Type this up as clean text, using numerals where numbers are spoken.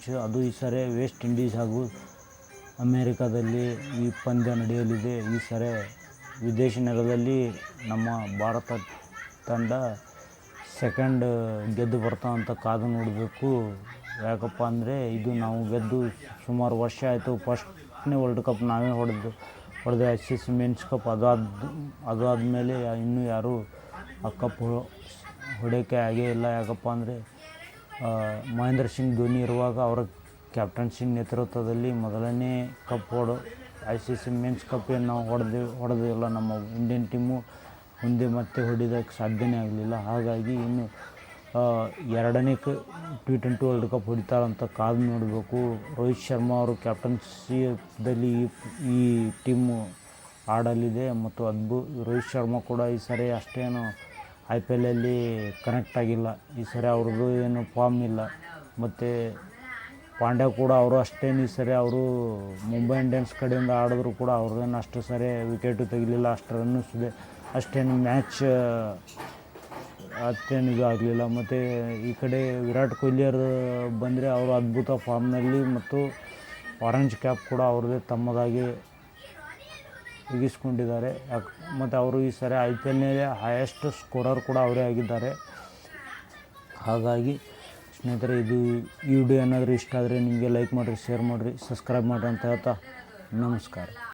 Match. ಅದು ಈ ಸರಿ ವೆಸ್ಟ್ ಇಂಡೀಸ್ ಹಾಗೂ ಅಮೇರಿಕಾದಲ್ಲಿ ಈ ಪಂದ್ಯ ನಡೆಯಲಿದೆ. ಈ ಸರಿ ವಿದೇಶಿ ನೆಲದಲ್ಲಿ ನಮ್ಮ ಭಾರತ ತಂಡ ಸೆಕೆಂಡ್ ಗೆದ್ದು ಬರ್ತಾ ಅಂತ ಕಾದು ನೋಡಬೇಕು. ಯಾಕಪ್ಪ ಅಂದರೆ ಇದು ನಾವು ಗೆದ್ದು ಸುಮಾರು ವರ್ಷ ಆಯಿತು. ಫಸ್ಟ್ನೇ ವರ್ಲ್ಡ್ ಕಪ್ ನಾವೇ ಹೊಡೆದ ICC ಮೆನ್ಸ್ ಕಪ್. ಅದಾದಮೇಲೆ ಇನ್ನೂ ಯಾರೂ ಆ ಕಪ್ ಹೊಡೆಯೋಕ್ಕೆ ಆಗೇ ಇಲ್ಲ. ಯಾಕಪ್ಪ ಅಂದರೆ ಮಹೇಂದ್ರ ಸಿಂಗ್ ಧೋನಿ ಇರುವಾಗ ಅವರ ಕ್ಯಾಪ್ಟನ್ಸಿ ನೇತೃತ್ವದಲ್ಲಿ ಮೊದಲನೇ ಕಪ್ ICC ಮೆನ್ಸ್ ಕಪ್ ಏನು ನಾವು ಹೊಡೆದಿಲ್ಲ. ನಮ್ಮ ಇಂಡಿಯನ್ ಟೀಮು ಮುಂದೆ ಮತ್ತೆ ಹೊಡೆಯೋದಕ್ಕೆ ಸಾಧ್ಯನೇ ಆಗಲಿಲ್ಲ. ಹಾಗಾಗಿ ಇನ್ನು ಎರಡನೇ T20 ವರ್ಲ್ಡ್ ಕಪ್ ಹೊಡಿತಾರಂತ ಕಾದು ನೋಡಬೇಕು. ರೋಹಿತ್ ಶರ್ಮಾ ಅವರು ಕ್ಯಾಪ್ಟನ್ಸಿದಲ್ಲಿ ಈ ಟೀಮು ಆಡಲಿದೆ ಮತ್ತು ರೋಹಿತ್ ಶರ್ಮಾ ಕೂಡ ಈ ಸರಿ ಅಷ್ಟೇನು IPL ಕನೆಕ್ಟ್ ಆಗಿಲ್ಲ. ಈ ಸರಿ ಅವ್ರದ್ದು ಏನು ಫಾರ್ಮ್ ಇಲ್ಲ. ಮತ್ತು ಪಾಂಡ್ಯ ಕೂಡ ಅವರು ಅಷ್ಟೇನು ಈ ಸರಿ ಅವರು ಮುಂಬೈ ಇಂಡಿಯನ್ಸ್ ಕಡೆಯಿಂದ ಆಡಿದ್ರು ಕೂಡ ಅವ್ರದ್ದೇನು ಅಷ್ಟು ಸರಿ ವಿಕೆಟು ತೆಗಿಲಿಲ್ಲ. ಅಷ್ಟು ರನ್ನಿದೆ, ಅಷ್ಟೇನು ಮ್ಯಾಚ್ ಅಷ್ಟೇನು ಇದು ಆಗಲಿಲ್ಲ. ಮತ್ತು ಈ ಕಡೆ ವಿರಾಟ್ ಕೊಹ್ಲಿಯವರು ಬಂದರೆ ಅವರು ಅದ್ಭುತ ಫಾರ್ಮ್ನಲ್ಲಿ ಮತ್ತು ಆರೆಂಜ್ ಕ್ಯಾಪ್ ಕೂಡ ಅವ್ರದ್ದೇ ತಮ್ಮದಾಗಿ ಇಗಿಸ್ಕೊಂಡಿದ್ದಾರೆ. ಮತ್ತು ಅವರು ಈ ಸರಿ IPLನಲ್ಲಿ ಹೈಯೆಸ್ಟ್ ಸ್ಕೋರರ್ ಕೂಡ ಅವರೇ ಆಗಿದ್ದಾರೆ. ಹಾಗಾಗಿ ಸ್ನೇಹಿತರೆ, ಈ ವಿಡಿಯೋ ಏನಾದರೂ ಇಷ್ಟ ಆದರೆ ನಿಮಗೆ ಲೈಕ್ ಮಾಡಿರಿ, ಶೇರ್ ಮಾಡಿರಿ, ಸಬ್ಸ್ಕ್ರೈಬ್ ಮಾಡಿರಿ ಅಂತ ಹೇಳ್ತಾ ನಮಸ್ಕಾರ.